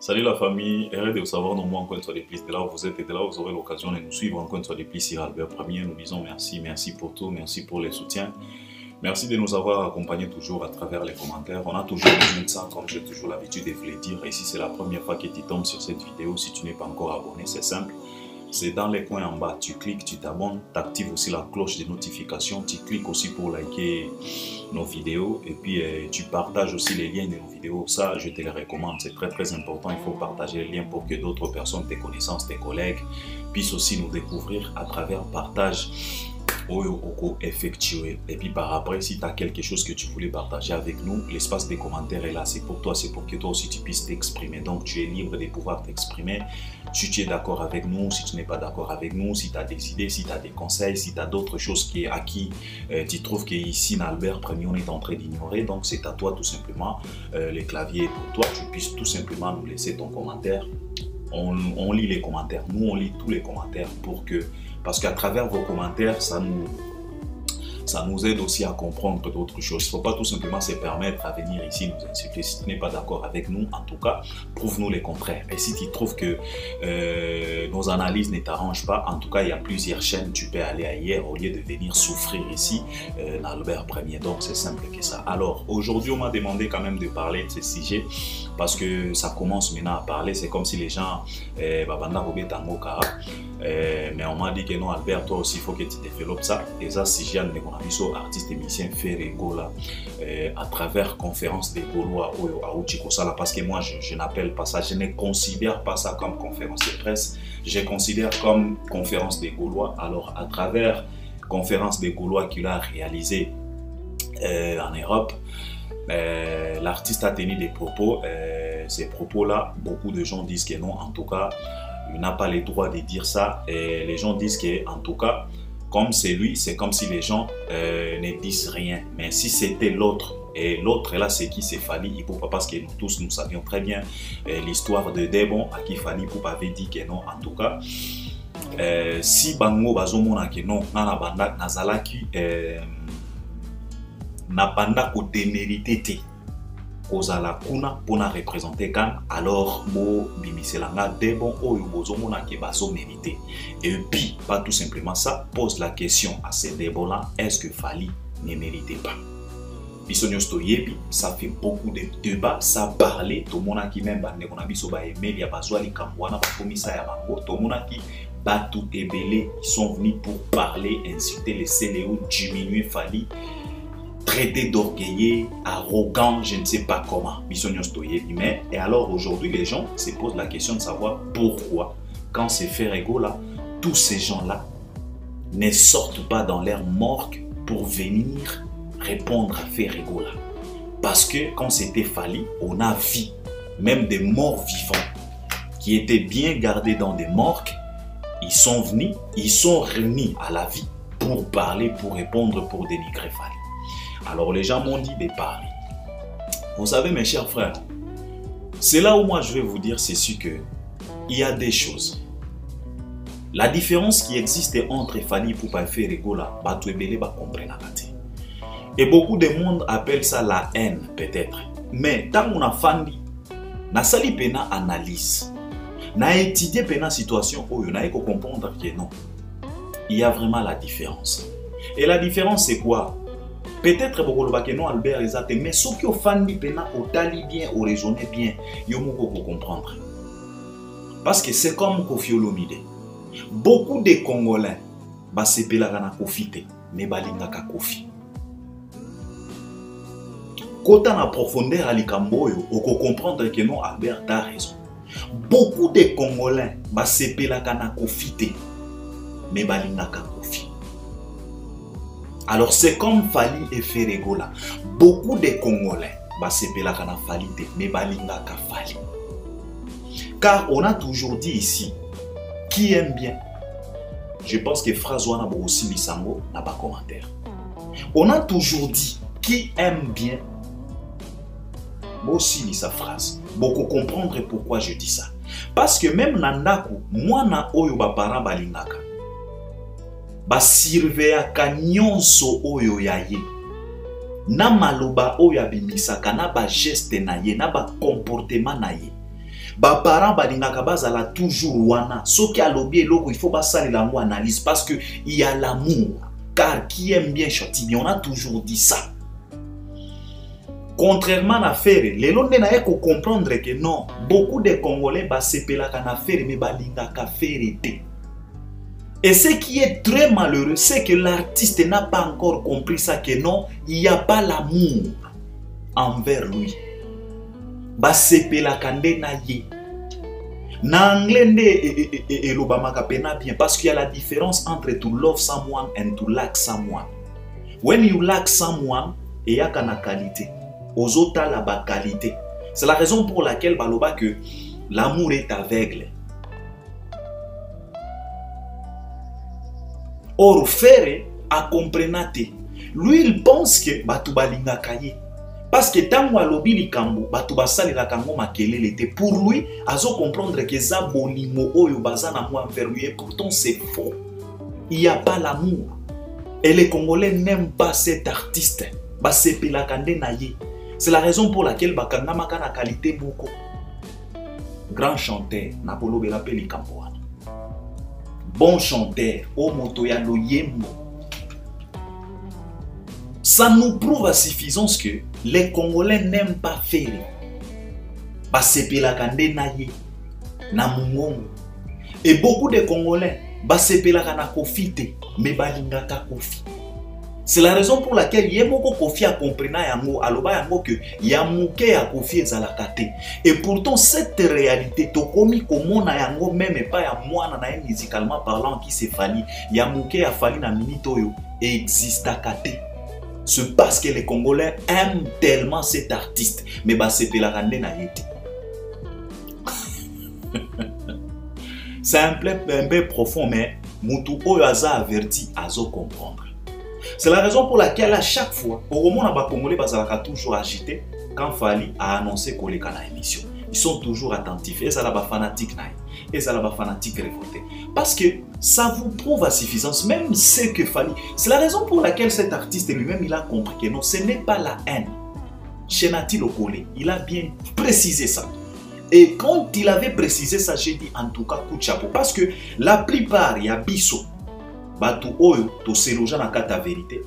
Salut la famille, heureux de vous savoir non moins encore une fois de plus de là où vous êtes et de là où vous aurez l'occasion de nous suivre encore une fois de plus sur Albert Premier. Nous disons merci pour tout, merci pour les soutiens. Merci de nous avoir accompagnés toujours à travers les commentaires. On a toujours besoin de ça, comme j'ai toujours l'habitude de vous le dire. Et si c'est la première fois que tu tombes sur cette vidéo, si tu n'es pas encore abonné, c'est simple. C'est dans les coins en bas, tu cliques, tu t'abonnes, tu actives aussi la cloche de notification, tu cliques aussi pour liker nos vidéos et puis tu partages aussi les liens de nos vidéos. Ça, je te les recommande, c'est très important. Il faut partager les liens pour que d'autres personnes, tes connaissances, tes collègues puissent aussi nous découvrir à travers le partage effectué. Et puis par après, si tu as quelque chose que tu voulais partager avec nous, l'espace des commentaires est là, c'est pour toi, c'est pour que toi aussi tu puisses t'exprimer. Donc tu es libre de pouvoir t'exprimer si tu es d'accord avec nous, si tu n'es pas d'accord avec nous, si tu as des idées, si tu as des conseils, si tu as d'autres choses à qui tu trouves qu'ici dans Albert Premier on est en train d'ignorer. Donc c'est à toi tout simplement, le clavier est pour toi, tu puisses tout simplement nous laisser ton commentaire. On lit les commentaires, nous on lit tous les commentaires parce qu'à travers vos commentaires, ça nous aide aussi à comprendre d'autres choses. Il ne faut pas tout simplement se permettre à venir ici nous insulter. Si tu n'es pas d'accord avec nous, en tout cas, prouve-nous le contraire. Et si tu trouves que nos analyses ne t'arrangent pas, en tout cas, il y a plusieurs chaînes, tu peux aller ailleurs au lieu de venir souffrir ici dans Albert Premier. Donc, c'est simple que ça. Alors, aujourd'hui, on m'a demandé quand même de parler de ce sujet parce que ça commence maintenant à parler. C'est comme si les gens, mais on m'a dit que non, Albert, toi aussi, il faut que tu développes ça. Et ça, si j'ai un artiste et musicien fait Gola à travers conférence des Gaulois à Uchikosala, parce que moi, je n'appelle pas ça, je ne considère pas ça comme conférence de presse, je considère comme conférence des Gaulois. Alors, à travers conférence des Gaulois qu'il a réalisé en Europe, l'artiste a tenu des propos. Ces propos-là, beaucoup de gens disent que non, en tout cas, il n'a pas le droit de dire ça. Et les gens disent que, en tout cas, comme c'est lui, c'est comme si les gens ne disent rien. Mais si c'était l'autre, et l'autre là, c'est qui? C'est Fally Ipupa, parce que nous tous, nous savions très bien l'histoire de Debon, à qui Fally Ipupa avait dit que non, en tout cas. Si Bango Bazomona que non, Nana Banda Nazalaki, Nabanda ko démérité kozala kuna pona représenter kan, alors bo bimiselanga Debon oyo bozomona ke baso mérité. Et puis pas tout simplement ça, pose la question à ces Debon là, est-ce que Fally ne méritait pas? Ça fait beaucoup de débats, ça parlait, tout le monde qui même bande qu'on a biso ba email ya bazwali kambwana ba komisa ya bango, tout le monde qui batu ebele ils sont venus pour parler, insulter les CNO, diminuer Fally, traité d'orgueilleux, arrogant, je ne sais pas comment. Mais et alors aujourd'hui les gens se posent la question de savoir pourquoi quand c'est Ferrego là, tous ces gens-là ne sortent pas dans leur morgue pour venir répondre à Ferrego là. Parce que quand c'était Fally, on a vu même des morts vivants qui étaient bien gardés dans des morgues. Ils sont venus, ils sont remis à la vie pour parler, pour répondre, pour dénigrer Fally. Alors les gens m'ont dit de parler. Vous savez mes chers frères, c'est là où moi je vais vous dire ceci, que il y a des choses. La différence qui existe entre Fally Ipupa et Ferrego là, et beaucoup de monde appellent ça la haine peut-être. Mais tant qu'on a fandi, na sali pena analyse, na étudié pena situation, on a comprendre que non, il y a vraiment la différence. Et la différence c'est quoi? Peut-être beaucoup de non Albert exact, mais ceux qui ont fandi pena au tali bien, au raisonné bien, ils ont comprendre. Parce que c'est comme Koffi Olomide. Beaucoup de Congolais, bah c'est pelagana Koffi, mais balinga ka Koffi. Quand on a profondeur à l'ikamboyo, on peut comprendre que non Albert a raison. Beaucoup de Congolais, bah c'est pelagana Koffi, mais balinga ka Koffi. Alors c'est comme Fally et Ferrego là. Beaucoup de Congolais, bah c'est pelagana Fally, mais balinga ka Fally. Car on a toujours dit ici, qui aime bien. Je pense que phrase wana aussi lisango n'a pas commentaire. On a toujours dit, qui aime bien. Moi aussi lis sa phrase. Beaucoup comprendre pourquoi je dis ça. Parce que même nandaku, moi na oyo ba parent balingaka. Ba surveillaka nyonso oyo yaye. Na maloba oyo abimisaka, na ba geste na ye, na ba comportement na ye. Ba parents balingaka bazala toujours wana. Soki alobi eloko il faut basali lango analyse parce que il y a l'amour. Car qui aime bien châtie bien, on a toujours dit ça. Contrairement à faire, les gens ne comprendre que non, beaucoup de Congolais basepelaka na faire mais balingaka faire te. Et ce qui est très malheureux, c'est que l'artiste n'a pas encore compris ça, que non, il n'y a pas l'amour envers lui. Basepelaka nde na ye. Na anglais nde elobamaka pena bien parce qu'il y a la différence entre to love someone and to like someone. When you like someone, il y a kana qualité. Aux autres, la qualité. C'est la raison pour laquelle baloba que l'amour est aveugle. Or, Ferre a comprenate. Lui, il pense que batu balinga kaye. Parce que tango alobi likambo, batu basali la kango makelele était. Pour lui, azo comprendre que za bonimo oyo bazana moi envers lui. Et pourtant, c'est faux. Il n'y a pas l'amour. Et les Congolais n'aiment pas cet artiste. Basepe la kande na ye. C'est la raison pour laquelle bakanga maka na qualité beaucoup. Grand chanteur, Napolo Belapeli Kampoana. Bon chanteur, Omotoya no Yembo. Ça nous prouve à suffisance que les Congolais n'aiment pas faire. Basepe la kande na ye, na mungongo. Et beaucoup de Congolais, basepe la kana kofite, mais balingaka kofi. C'est la raison pour laquelle Yemoko Kofi a compris aloba yango que Yamuke a Kofi ezalakate. Et pourtant cette réalité tokomi komona yango même pas ya mwana na musicalement parlant qui se fali. Yamuke a fali na minute oyo existakate. C'est parce que les Congolais aiment tellement cet artiste, mais c'est la rande na yete. C'est un peu profond, mais Moutou oyo aza averti azo comprendre. C'est la raison pour laquelle à chaque fois, au moment où les Congolais sont toujours agités, quand Fali a annoncé qu'on les a dans l'émission, ils sont toujours attentifs. Et ça, les fanatiques, et ça, les fanatiques révoltés. Parce que ça vous prouve à suffisance, même ce que Fali. C'est la raison pour laquelle cet artiste lui-même, il a compris que non, ce n'est pas la haine. Chenati Lokole, il a bien précisé ça. Et quand il avait précisé ça, j'ai dit en tout cas coup de chapeau. Parce que la plupart, il y a Bisso. Batu oyo to seloja na kata vérité.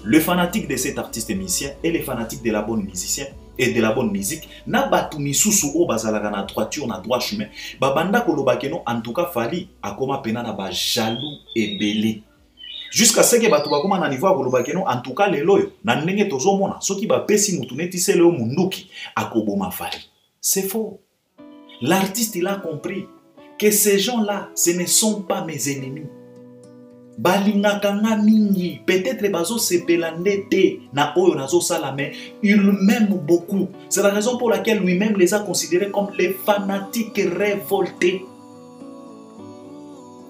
Le fanatique de cet artiste musicien et les fanatiques de la bonne musicien et de la bonne musique na batu misusu o bazalaka na droiture na droit chemin babanda koloba keno en tout cas Fali akoma pena na ba jaloux et belé jusqu'à ce que batu bakoma na niveau koloba keno en tout cas lelo yo na ndenge tozomona soki ba pesi mutu neti sele o munduki akoboma Fali. C'est faux. L'artiste il a compris que ces gens-là ce ne sont pas mes ennemis. Balingakanga mingi, peut-être bazo sepelande te na oyo nazo sala, mais il m'aime beaucoup. C'est la raison pour laquelle lui-même les a considérés comme les fanatiques révoltés.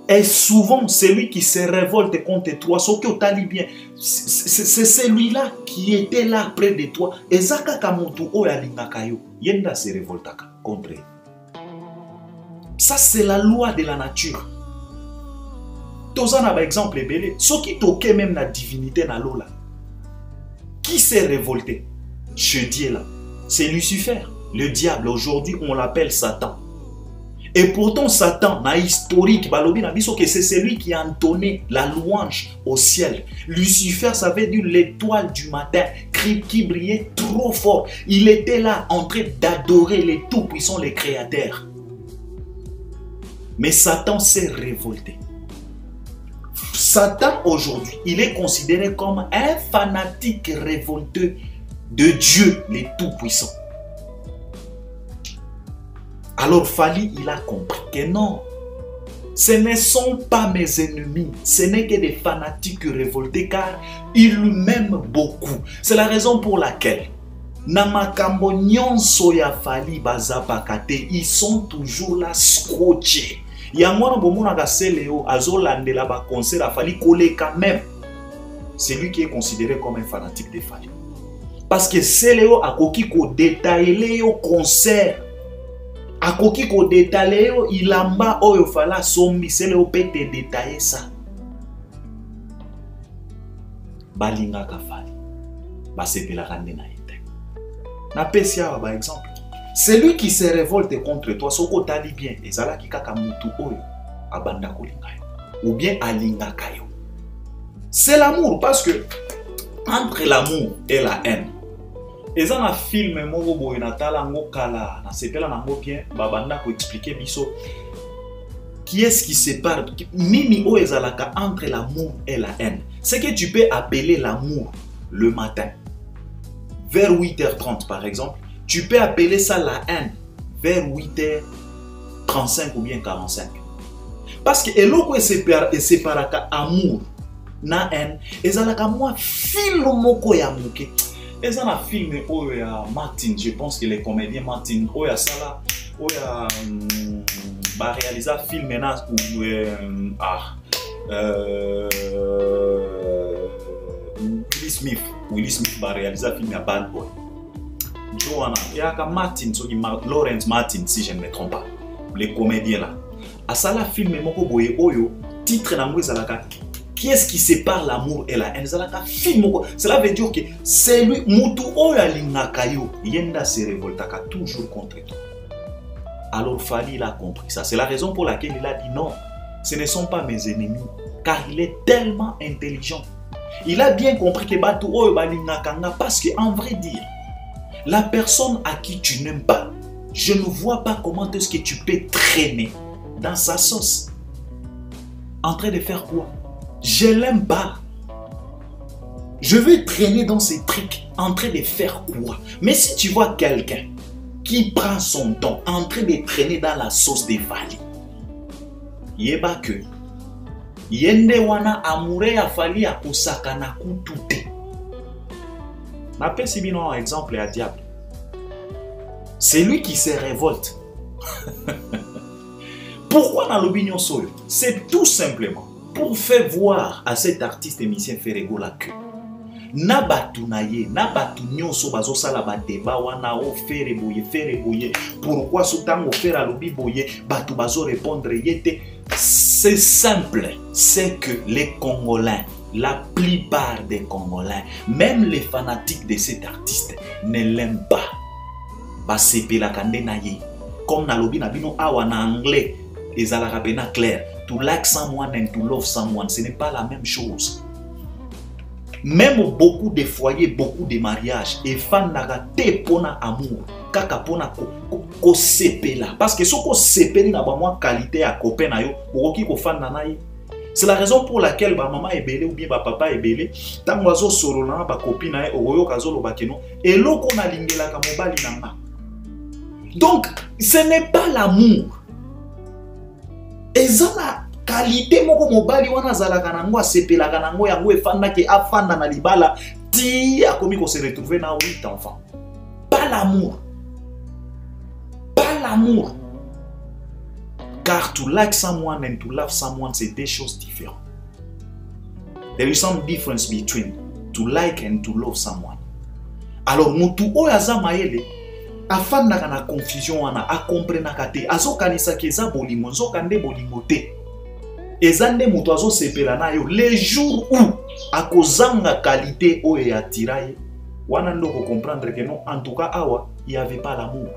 Et souvent, celui qui se révolte contre toi, ce que tu as dit bien, c'est celui-là qui était là près de toi. Et Zaka Kamotu Oyalingakayo, Yenda se révoltaka contre. Ça, c'est la loi de la nature. Tozana par exemple belé, ce qui toque même la divinité na lola. Qui s'est révolté? Ce Dieu là, c'est Lucifer, le diable. Aujourd'hui, on l'appelle Satan. Et pourtant, Satan, na historique, balobi na biso que c'est celui qui a entonné la louange au ciel. Lucifer, ça veut dire l'étoile du matin, qui brillait trop fort. Il était là en train d'adorer les tout-puissants, les créateurs. Mais Satan s'est révolté. Satan aujourd'hui, il est considéré comme un fanatique révolteux de Dieu, les tout-puissants. Alors Fali, il a compris que non, ce ne sont pas mes ennemis, ce n'est que des fanatiques révoltés car ils m'aiment beaucoup. C'est la raison pour laquelle Namakambo nyonso ya Fali bazapakate, ils sont toujours là scotchés. Yangwana bomona ka Seleo azolandela ba concert a Fali kole quand même. C'est lui qui est considéré comme un fanatique de Fali. Parce que Seleo akoki ko détailler au concert. Akoki ko détailler ilamba oyo fala sombi Seleo peut te détailler ça. Balinga ka Fali. Ba sepela kande na ete. Na pesia par exemple. Celui qui se révolte contre toi, soko tali bien, ezala ki kaka mutu oyo abanda kolinga yo, ou bien alinga kayo. C'est l'amour, parce que entre l'amour et la haine, eza na film moko boye na tala ngo kala na sepela nango bien, babanda ko expliquer biso qui est-ce qui sépare nini o ezalaka entre l'amour et la haine. C'est que tu peux appeler l'amour le matin vers 8h30 par exemple. Tu peux appeler ça la haine vers 8h35 ou bien 45. Parce que eloko separaka amour na haine, ezalaka moi film moko ya moke. Eza na film oyo ya Martin, je pense que les comédiens Martin oyo sala oyo ba réaliser film na ou Will Smith va réaliser film à Bad Boy. Joanna, il y a Martin, Lawrence Martin, si je ne me trompe pas, les comédiens là. À ça, la film moko boye oyo, titre na mwezalaka. Qui est-ce qui sépare l'amour et la haine? Film moko. Cela veut dire que c'est lui, mutu oyo alingaka yo, yenda se révoltaka toujours contre toi. Alors Fally a compris ça. C'est la raison pour laquelle il a dit non, ce ne sont pas mes ennemis, car il est tellement intelligent. Il a bien compris que batu oyo balingakanga, parce qu'en vrai dire, la personne à qui tu n'aimes pas, je ne vois pas comment est-ce que tu peux traîner dans sa sauce. En train de faire quoi? Je l'aime pas. Je veux traîner dans ces trucs en train de faire quoi? Mais si tu vois quelqu'un qui prend son temps en train de traîner dans la sauce de Fally, yeba que yende wana amoureux ya Fally a osakana kutute. M'appelle si bien un exemple à diable. C'est lui qui se révolte. Pourquoi dans l'opinion solo? C'est tout simplement pour faire voir à cet artiste émissien Ferrego la que na batu na ye, na batu nyonso bazo sala ba débat wana o faire boye. Pourquoi ce temps faire à lobi boye batu bazo répondre yete? C'est simple, c'est que les Congolais, la plupart des Congolais, même les fanatiques de cet artiste ne l'aiment pas. Ba sepe la kande na ye. Comme na lobi na bino awa na anglais, ezalaka pena clair. To like someone and to love someone, ce n'est pas la même chose. Même beaucoup de foyers, beaucoup de mariages, et fan naga te pona amour, kaka pona ko sepela. Parce que si ko sepeli na ba moi qualité à copain na yo, okoki ko fan na ye. C'est la raison pour laquelle ba maman est belé ou bien ba papa est belé. Tant oiseau solo na ba copine na ye, oyo kazolo bakeno, et loko na lingela ka mobali nanga. Donc, ce n'est pas l'amour. Ezala qualité moko mobali wana zalaka nango asepelaka nango yango efanda ke afanda na libala ti akomi ko se retrouver na 8 enfants. Pas l'amour. Pas l'amour. Car to like someone and to love someone, c'est deux choses différentes. There is some difference between to like and to love someone. Alors mutu oyo aza mayele afanda na confusion wana akomprenaka te azokanisa ke eza bolingo nzokande bolingo te. Ezande mutu azo sepela na yo les jours où akozanga qualité oyo ya tiraye wana ndoko comprendre que non, en tout cas awa il y avait pas l'amour.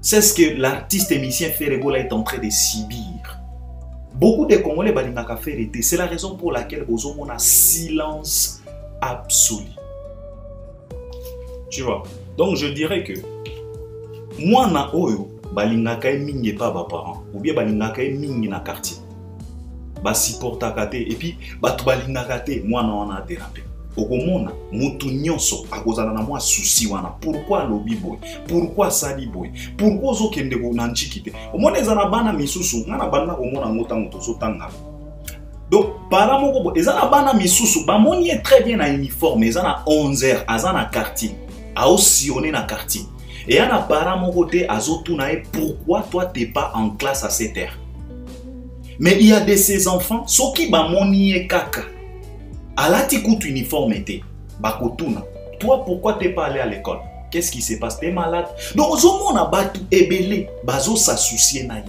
C'est ce que l'artiste émissien Ferrego est en train de subir. Beaucoup de Congolais balingaka faire été. C'est la raison pour laquelle on a silence absolu. Tu vois? Donc je dirais que moi na oyo balingaka mingi pas ba parents ou bien balingaka mingi na quartier. Ba supportaka te et puis batu balingaka te moi na wana dérapé. Okomona mutu nyonso akozala na mwa souci wana. Pourquoi lobi boy? Pourquoi sali boy? Pourquoi zokende ko na nchikite? Omona ezana bana misusu ngana bana komona ngota moto zotanga. Donc para moko bo ezana bana misusu bamoni très bien na uniforme ezana 11h azana quartier. A ossionné na quartier. Et y a un parent mon côté azotunae pourquoi toi t'es pas en classe à 7h. Mais il y a de ces enfants ceux qui bamoni kaka. Alati kout uniforme était bakotuna. Toi pourquoi t'es pas allé à l'école? Qu'est-ce qui se passe? T'es malade? Donc on a battu ebele bazo s'associer naïe.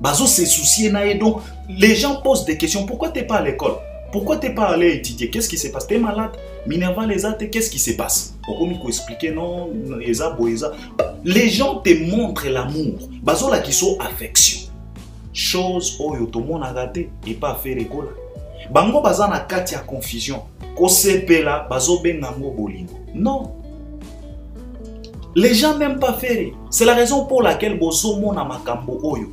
Bazo se soucier naïe. Donc les gens posent des questions. Pourquoi t'es pas à l'école? Pourquoi tu n'es pas allé étudier? Qu'est-ce qui se passe? Tu es malade? Minerva les a, qu'est-ce qui se passe? Pourquoi expliquer non, les gens te montrent l'amour. Bazola qui sont affection. Chose oyo to mon agate et pas faire école. Bango bazana kati ya confusion. Ko sepela bazo bengango bolingo. Non. Les gens n'aiment pas faire. C'est la raison pour laquelle bozo mona makambo oyo.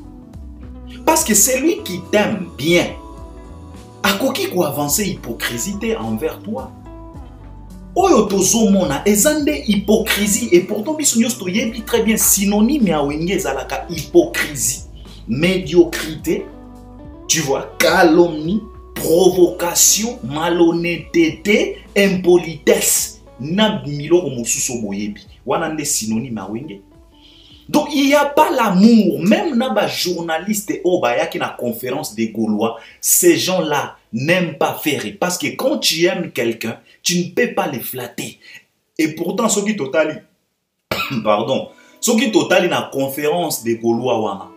Parce que celui qui t'aime bien, a koki ko avancer hypocrisie envers toi. Oyo tozo mona ezande hypocrisie et pourtant biso nyos to yebi très bien synonyme ya wenge zalaka hypocrisie, médiocrité, tu vois, calomnie, provocation, malhonnêteté, impolitesse. Na miloko mosusu boyebi. Wana nde synonyme ya wenge. Donc il n'y a pas l'amour. Même na journaliste ou yaki na conférence des Gaulois, ces gens-là n'aiment pas faire. Parce que quand tu aimes quelqu'un, tu ne peux pas les flatter. Et pourtant, ceux qui totali, pardon, ceux qui totali na conférence des Gaulois wana,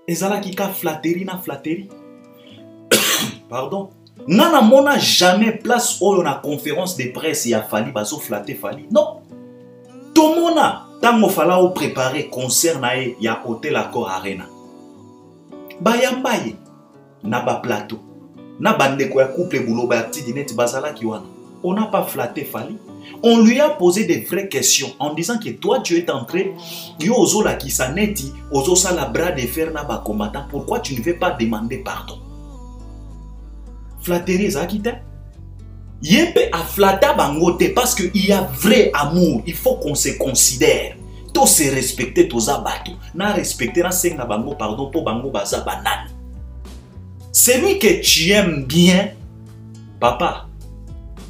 ezala ki ka flatterie na flatterie. Pardon. Nana mona jamais place oyo na conférence de presse ya fali bazo flatter fali. Non. Tout mona tango fala ou préparer concert na ye ya Hôtel Accor Arena. Bayambaye na ba plateau. Na bandeko ya couple bouloba ya tidinet bazala ki wana. On n'a pas flatté Fali. On lui a posé des vraies questions en disant que toi tu es entré yo ozo la ki saneti ozo sa la bras de fer na ba combattant. Pourquoi tu ne veux pas demander pardon? Flatterie zakita. Yépe a flatta bangote parce qu'il y a vrai amour. Il faut qu'on se considère. Tous se respecter, tous abattus. Na respecter, na senga bango pardon pour bango baza banane. Celui que tu aimes bien, papa,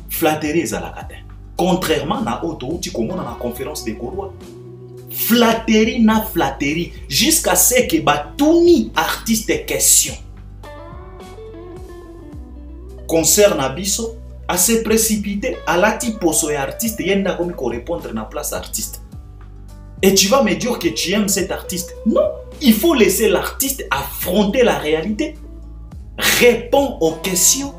flatterie zalakate. Contrairement à auto tu commences dans la conférence des Gaulois. Flatterie na flatterie jusqu'à ce que batuni artiste question. Concert na biso. À se précipiter, à la type artiste, il y a comme répondre à la place artiste. Et tu vas me dire que tu aimes cet artiste. Non, il faut laisser l'artiste affronter la réalité. Répond aux questions.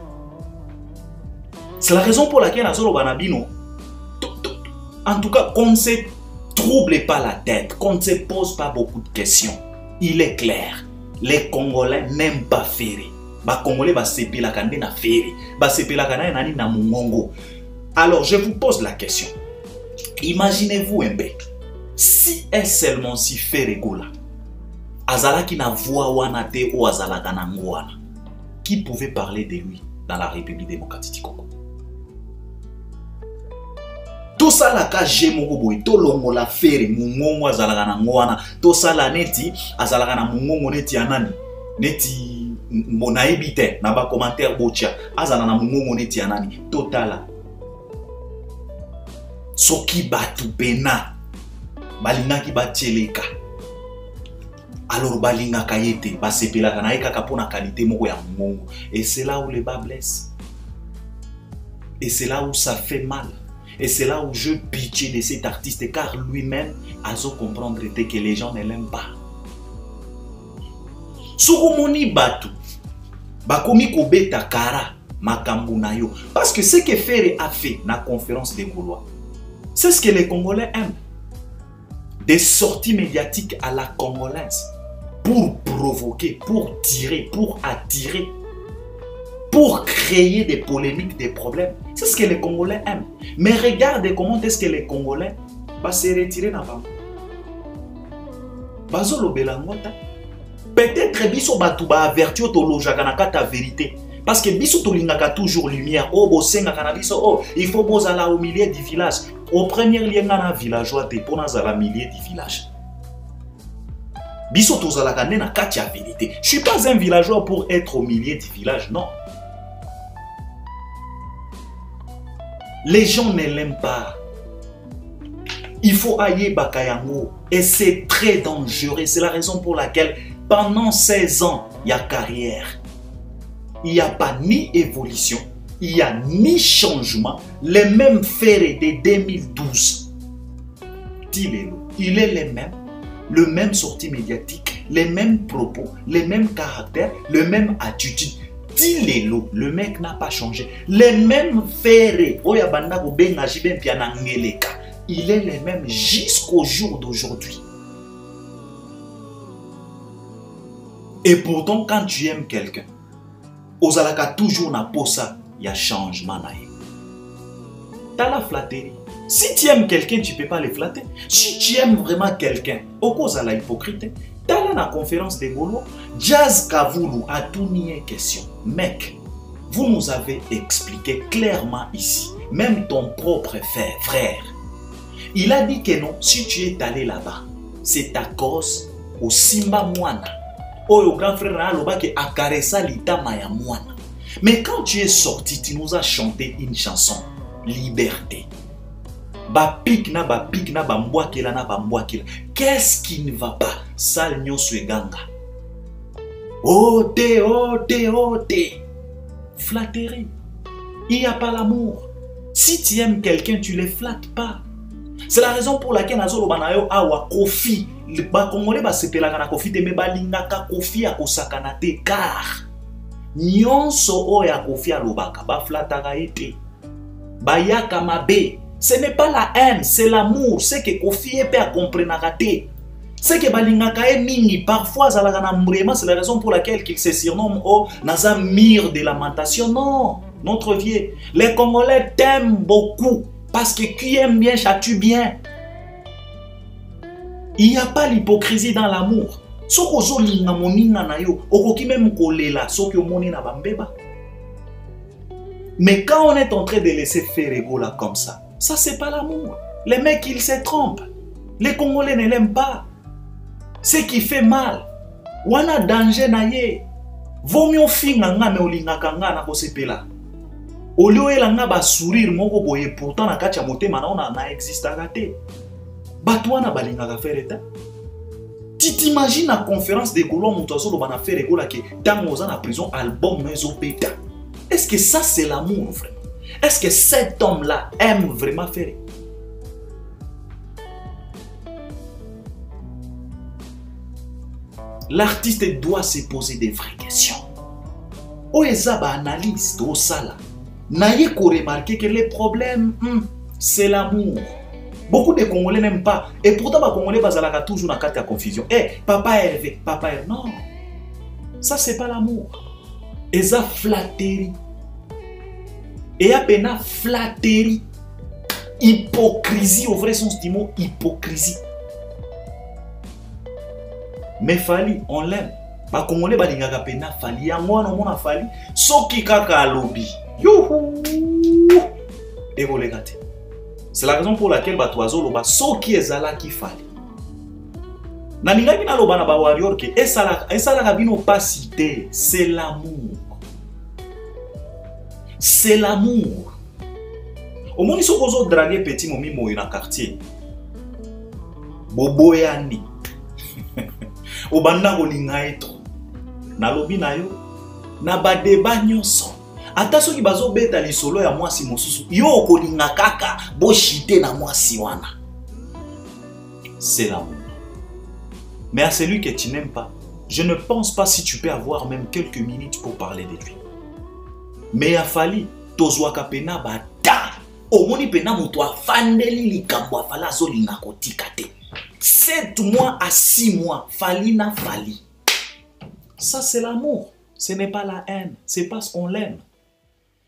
C'est la raison pour laquelle Azolo Banabino, en tout cas, qu'on ne se trouble pas la tête, qu'on ne se pose pas beaucoup de questions. Il est clair, les Congolais n'aiment pas faire. Ba Congolais ba sepela kande na feri, ba sepela kana nani na mungongo. Alors je vous pose la question. Imaginez-vous un peu. Si est seulement si Ferregola, azala ki na voix wana te ou azala kana ngwana, qui pouvait parler de lui dans la République démocratique du Congo? Tout ça la ka jemoko boy, to longo la feri mungongo azala kana ngwana, to ça la neti azala kana mungongo neti anani, neti mona ebite na ba commentaire botia azana na mungongo neti anani totala soki batu pena balingaki bateleka alors balingaka yete basepelaka na ekaka pona qualité moko ya mungongo et c'est là où le bas blesse et c'est là où ça fait mal et c'est là où je pitié de cet artiste car lui-même a zo comprendre que les gens ne l'aiment pas. Sokomoni batu bakomi kobeta kara makambu na yo parce que ce que Ferre a fait na conférence des Gaulois, c'est ce que les Congolais aiment. Des sorties médiatiques à la congolaise pour provoquer, pour tirer, pour attirer, pour créer des polémiques, des problèmes. C'est ce que les Congolais aiment. Mais regardez comment est-ce que les Congolais va se retirer na bango. Bazolo belangota. Peut-être biso batu ba averti to lojaka na kata vérité parce que biso to lingaka toujours lumière oh bosenga kana biso oh il faut bozala au milieu du village au premier lien na villageois te pona zala milieu du village biso to zala kana na kati ya vérité. Je suis pas un villageois pour être au milieu du village, non. Les gens ne l'aiment pas. Il faut ailler bakayango et c'est très dangereux. C'est la raison pour laquelle pendant 16 ans, il y a carrière. Il n'y a pas ni évolution, il n'y a ni changement. Les mêmes faits de 2012. Il est les mêmes, le même sortie médiatique, les mêmes propos, les mêmes caractères, le même attitude. Tilelo, le mec n'a pas changé. Les mêmes ferrés, il est les mêmes jusqu'au jour d'aujourd'hui. Et pourtant, quand tu aimes quelqu'un, Ozalaka toujours n'a pas ça, il y a changement. T'as la flatterie. Si tu aimes quelqu'un, tu ne peux pas le flatter. Si tu aimes vraiment quelqu'un, au cause de la hypocrite, t'as la conférence des Gaulois, Jazz Kavoulou a tout mis en question. Mec, vous nous avez expliqué clairement ici, même ton propre frère, il a dit que non, si tu es allé là-bas, c'est à cause au Simba Mwana. Au grand frère Aloba qui a caressé l'ita Maya Mwana. Mais quand tu es sorti, tu nous as chanté une chanson, Liberté. Qu'est-ce qui ne va pas? Sal Nyosweganga. Ote, ote, ote. Flatterie. Il n'y a pas l'amour. Si tu aimes quelqu'un, tu ne le flattes pas. C'est la raison pour laquelle Nazolo Banayo Awa Kofi. Les Congolais ba sepelaka na Kofi te me balingaka Kofi a kosakana te car nyonso oya Kofi alobaka ba flataka ete. Bayaka mabe. Ce n'est pas la haine, c'est l'amour. C'est que Kofi est à comprendre. C'est que balingaka e mingi parfois c'est la raison pour laquelle il se surnomme au Naza mire de lamentation. Non, notre vieux. Les Congolais t'aiment beaucoup parce que qui aime bien châtie bien. Il n'y a pas l'hypocrisie dans l'amour. Mais quand on est en train de laisser faire ego là comme ça c'est pas l'amour. Les mecs ils se trompent. Les Congolais ne l'aiment pas. Ce qui fait mal. Wana danger na ye. Vaut mieux finga nga me olingaka nga na kosepela. Olio elanga ba sourire moko boye pourtant na kati ya motema na existaka te. Batwana balingaka faire eta. Tu t'imagines la conférence des Gaulois Moutazo bana faire ego là que dans aux en prison album mezo beta. Est-ce que ça c'est l'amour vraiment? Est-ce que cet homme-là aime vraiment faire? L'artiste doit se poser des vraies questions. Oezaba analyse de ça. N'ayez qu'à remarquer que les problèmes, c'est l'amour. Beaucoup de Congolais n'aiment pas. Et pourtant, les Congolais ont toujours dans la confusion. Papa Hervé, papa Hervé. Non. Ça, c'est pas l'amour. Et ça, flatterie. Et à peine flatterie. Hypocrisie, au vrai sens du mot, hypocrisie. Mais Fali, on l'aime. Les Congolais balingaka pena Fali. Yango na mona Fali. Soki kaka lobby. Youhou. Et vous les gâtez. C'est la raison pour laquelle Batoazo loba soki ezala ki Fali. Naninga bina loba na ba warrior ke esala kabino pas cité, c'est l'amour. C'est l'amour. Au moins, ils sont dragués petit momi moyi na quartier. Bobo yani. Obanda kolinga eto. Na lobi na yo. Na ba débat nyonso. Ata soki bazo beta lisolo ya mwasi mosusu. Yo kolinga kaka bo shite na mwasi wana. C'est l'amour. Mais à celui que tu n'aimes pas, je ne pense pas si tu peux avoir même quelques minutes pour parler de lui. Mais a fallu tozwaka pena bata omoni pena muto afandeli likambo afala zolinga kotika te 7 mois à 6 mois fali na fali. Ça c'est l'amour, ce n'est pas la haine, c'est parce qu'on l'aime.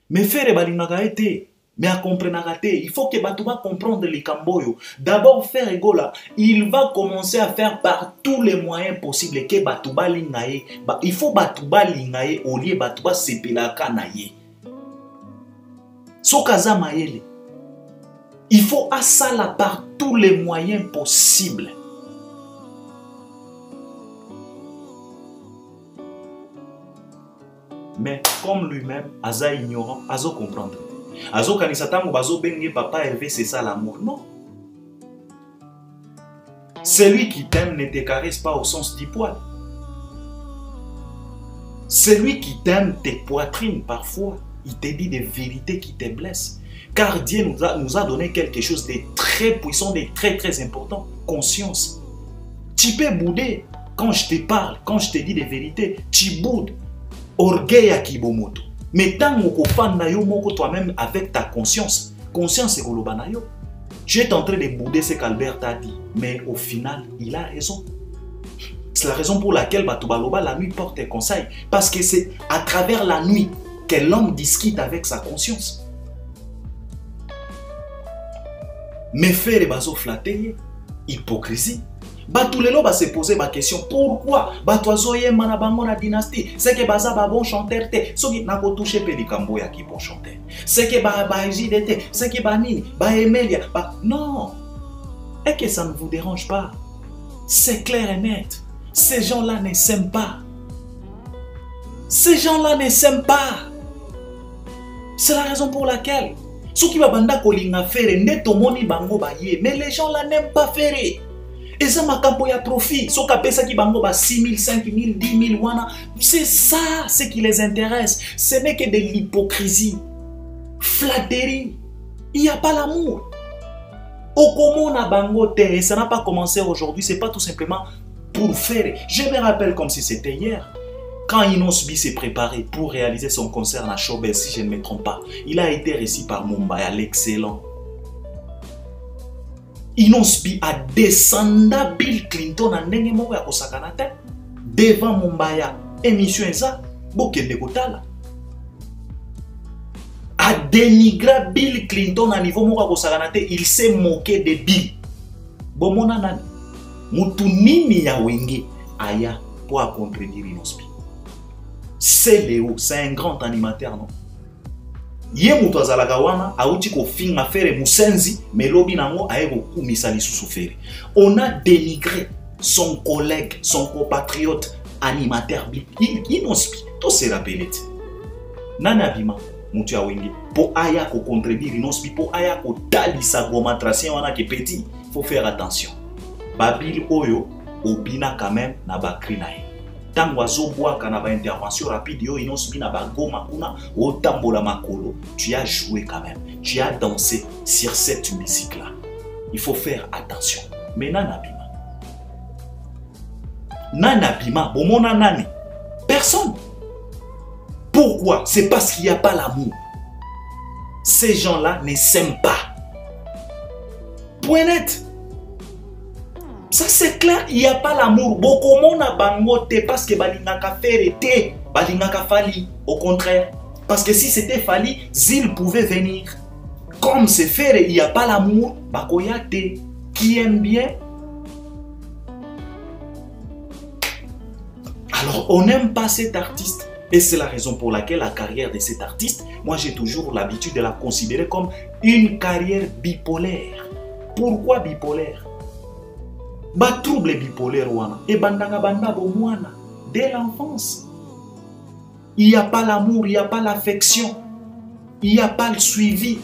Mais faire balingaka ete mais à comprendre il faut que Batouba comprendre les camboyo. D'abord faire égola, il va commencer à faire par tous les moyens possibles que Batouba lingaye. Il faut Batouba lingaye au lieu Batouba sepelaka naye. Sokaza maele. Il faut assala par tous les moyens possibles. Mais comme lui-même, Aza ignorant, Azo comprendre. Azo kanisatango bazo bengi papa Hervé, c'est ça l'amour. Non. Celui qui t'aime ne te caresse pas au sens du poil. Celui qui t'aime te poitrine parfois. Il te dit des vérités qui te blessent. Car Dieu nous a donné quelque chose de très puissant, de très très important. Conscience. Tu peux bouder quand je te parle, quand je te dis des vérités. Tu boudes. orgueil à kibomoto. Mais tant que fan na yo moko toi-même avec ta conscience, conscience c'est kolobana yo. Tu es en train de bouder ce qu'Albert t'a dit, mais au final, il a raison. C'est la raison pour laquelle Batubaloba la nuit porte tes conseils. Parce que c'est à travers la nuit que l'homme discute avec sa conscience. Mais faire les baso flatter, hypocrisie. Batulelo va se poser ma question. Pourquoi Batoazoye manabango na dynastie? C'est que baza ba bon chanteur te. Soki na ko toucher pelikambo ya ki bon chanteur. C'est que ba Ejide, c'est que ba nini, ba Emelia, ba non. Et que ça ne vous dérange pas. C'est clair et net. Ces gens-là ne s'aiment pas. Ces gens-là ne s'aiment pas. C'est la raison pour laquelle ceux qui va banda kolinga faire neto moni bango ba ye, mais les gens là n'aiment pas faire. Et ça m'a campo ya profit. Ceux qui pesa qui bango ba 6 000, 5 000, 10 000 wana, c'est ça ce qui les intéresse. Ce n'est que de l'hypocrisie, flatterie. Il n'y a pas l'amour. Okomona bango te, et ça n'a pas commencé aujourd'hui, c'est pas tout simplement pour faire. Je me rappelle comme si c'était hier. Quand Inosbi s'est préparé pour réaliser son concert à Showbiz, si je ne me trompe pas, il a été reçu par Mumbai, l'excellent. Inosbi a descendu Bill Clinton en Nengemoko ya Kosakanate devant Mumbai. Émission eza, bokende kotala. A dénigré Bill Clinton à niveau moko ya Kosakanate, il s'est moqué de Bill. Bomona nani? Mutu nini ya wenge aya pour contredire Inosbi. C'est Léo, c'est un grand animateur, non? Ye mutu azalaka wana auti ko finga fere musenzi melobi nango aeko kumisa lisusu fere. On a dénigré son collègue, son compatriote animateur Inosbi. To se rappelle. Nana bima mutu ya wenge po aya ko contredire Inosbi, po aya ko talisa goma tracé wana ke petit. Faut faire attention. Babil oyo obina quand même na bakri na ye. Tango azoboaka na ba intervention rapide yo Inosbi na ba goma kuna otambola makolo, tu as joué quand même. Tu as dansé sur cette musique là. Il faut faire attention. Mais nana bima. Nana bima, bomona nani? Personne. Pourquoi? C'est parce qu'il n'y a pas l'amour. Ces gens-là ne s'aiment pas. Point net. Ça c'est clair, il n'y a pas l'amour. Beaucoup de gens bangote parce que balingaka faire été, balingaka fali. Au contraire, parce que si c'était fali, Zil pouvait venir. Comme c'est faire, il n'y a pas l'amour. Bakoyate, qui aime bien. Alors on n'aime pas cet artiste. Et c'est la raison pour laquelle la carrière de cet artiste, moi j'ai toujours l'habitude de la considérer comme une carrière bipolaire. Pourquoi bipolaire? Ba trouble bipolaire wana et bandanga banda bomwana dès l'enfance. Il n'y a pas l'amour, il n'y a pas l'affection, il n'y a pas le suivi.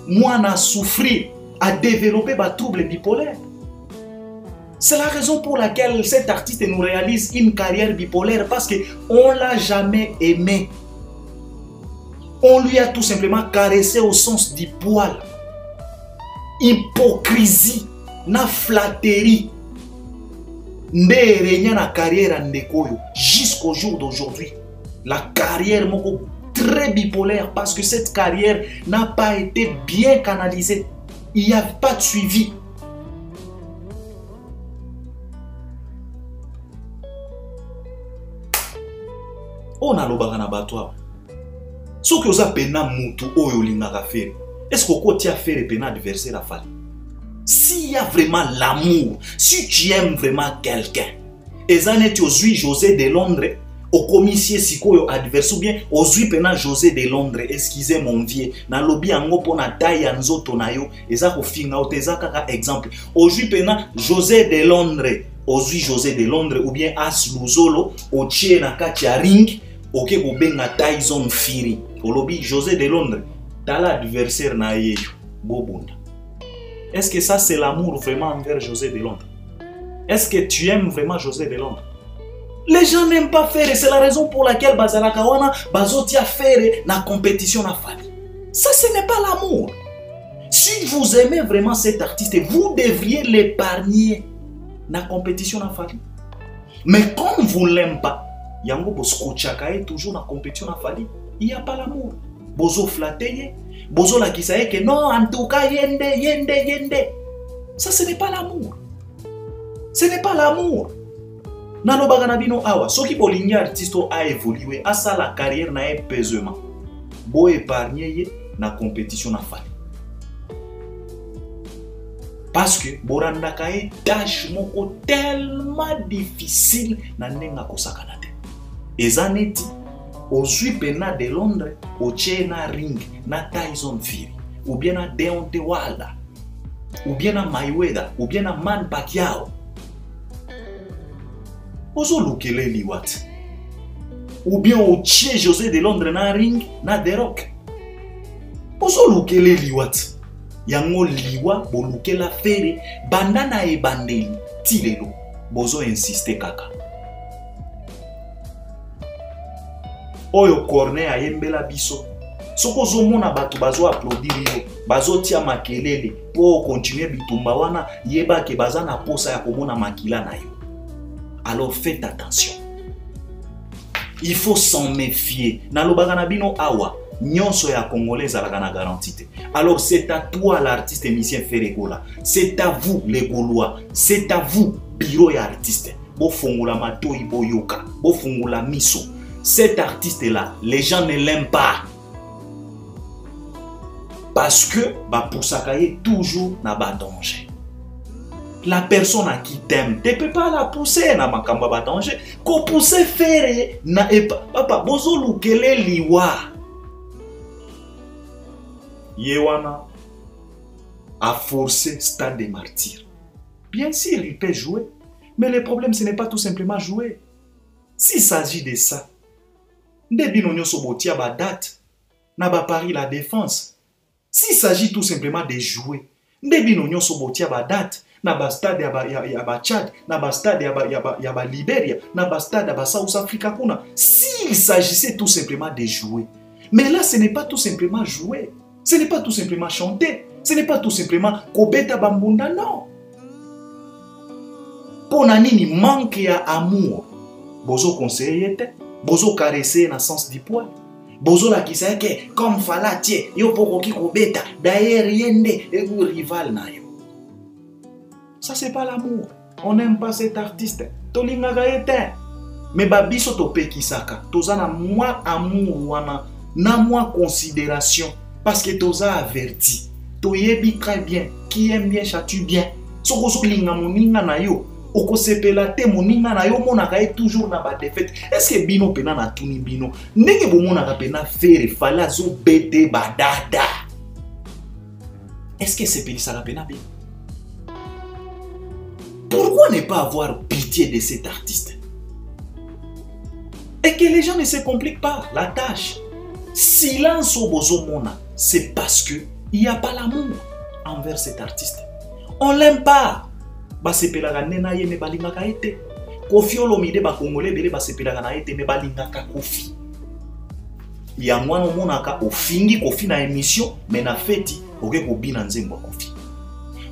Mwana a souffert, a développé ba trouble bipolaire. C'est la raison pour laquelle cet artiste nous réalise une carrière bipolaire parce qu'on ne l'a jamais aimé. On lui a tout simplement caressé au sens du poil. Hypocrisie, na flatterie. Na carrière jusqu'au jour d'aujourd'hui. La carrière est très bipolaire parce que cette carrière n'a pas été bien canalisée. Il n'y a pas de suivi. On a l'obara na batwa. Ce que vous avez pena mutu oyo lingaka faire. Est-ce que vous avez fait pena adversaire à fali? S'il y a vraiment l'amour, si tu aimes vraiment quelqu'un, et ça n'est aujourd'hui José de Londres, au commissaire sikoyo adversaire ou bien aujourd'hui pena José de Londres, excusez mon vieux, na lobby ango pona taille nzoto na yo, et ça ko finga o teza kaka exemple. Aujourd'hui pena José de Londres, aujourd'hui José de Londres ou bien As Luzolo, o tie na kati ya ring, ok ko benga Tyson Fury. Au lobby José de Londres, tala adversaire na ye bobunda. Est-ce que ça c'est l'amour vraiment envers José de Londres? Est-ce que tu aimes vraiment José de Londres? Les gens n'aiment pas faire et c'est la raison pour laquelle Bazalaka wana bazotia faire na compétition na fali. Ça ce n'est pas l'amour. Si vous aimez vraiment cet artiste, vous devriez l'épargner na compétition na fali. Mais comme vous ne l'aimez pas, yango boskotchaka ye toujours na compétition na Fally. Il n'y a pas l'amour. Bozo flatter, bozo la kisaye que non, en tout cas, yende. Ça, ce n'est pas l'amour. Ce n'est pas l'amour. Nano baganabino awa, ce qui bolingi artiste a évolué, a ça la carrière na e pesement. Bo épargner na compétition na Fally. Parce que borandaka e tâche moko tellement difficile na nenga kosakana te. Ezaneti ozwi pena de Londres, oche na ring na Tyson Fury, ou bien na Deontay Wilder, ou bien na Mayweather, ou bien na Man Pacquiao. Ozo lukele liwat. Ou bien oche José de Londres na ring na The Rock. Ozo lukele liwat. Yango liwa bolukela fere bandana e bandeli tilelo bozo insiste kaka. Oyo corner ayembela biso. Soko zomona bato bazo applaudir yo, bazo tia makelele pour continuer bitumba wana yeba ke baza na posa ya komona makila na yo. Alors faites attention. Il faut s'en méfier. Nalobaka na bino awa, nyonso ya congolais zalaka na garantie. Alors c'est à toi l'artiste musicien Feregola. C'est à vous les Gaulois. C'est à vous bureau et artiste. Bo fungula matoi boyoka, bo fungula miso. Cet artiste-là, les gens ne l'aiment pas. Parce que, pour ça, toujours na danger. La personne à qui t'aime, tu ne peux pas la pousser na makamba danger. Ko pousser faire na papa bozo lukele liwa. Yewana a forcé Stade des Martyrs. Bien sûr, il peut jouer. Mais le problème, ce n'est pas tout simplement jouer. S'il s'agit de ça, Ndebino nyonso botia ba date na ba Paris la Défense. S'il s'agit tout simplement de jouer, Ndebino nyonso botia ba date na ba stade ya ba Tchad, na ba stade ya ba Libéria, na ba stade ya ba South Africa kuna. S'il s'agissait tout simplement de jouer. Mais là, ce n'est pas tout simplement jouer. Ce n'est pas tout simplement chanter. Ce n'est pas tout simplement kobeta bambunda, non. Pona nini manque ya amour. Bozo conseiller te. Bozo caresser dans le sens du poil. Bozo la qui sait que comme fala tie yo poko ki kobeta d'ailleurs yende et vous rival na yo. Ça c'est pas l'amour. On n'aime pas cet artiste. Tolinga gaete. Mais babiso to pekisaka. Toza na moi amour wana na moi considération parce que toza averti. Toyebi très bien qui aime bien châtie bien. Soko so linga moninga na yo. Oko sepela te moninga na yo monaka e toujours na ba défaite. Est-ce que bino pena na tuni bino ndenge bo monaka pena faire fala zo bete badada. Est-ce que c'est pelisa la pena bien? Pourquoi ne pas avoir pitié de cet artiste? Et que les gens ne se compliquent pas la tâche. Silence au bozo mona, c'est parce que il n'y a pas l'amour envers cet artiste. On l'aime pas. Basepelaka nena ye me balingaka ete. Kofi Olomide ba Congolais bele basepelaka na ete me balingaka Kofi. Ya mwana monaka ofingi Kofi na émission mais na feti oke ko bina nzembo Kofi.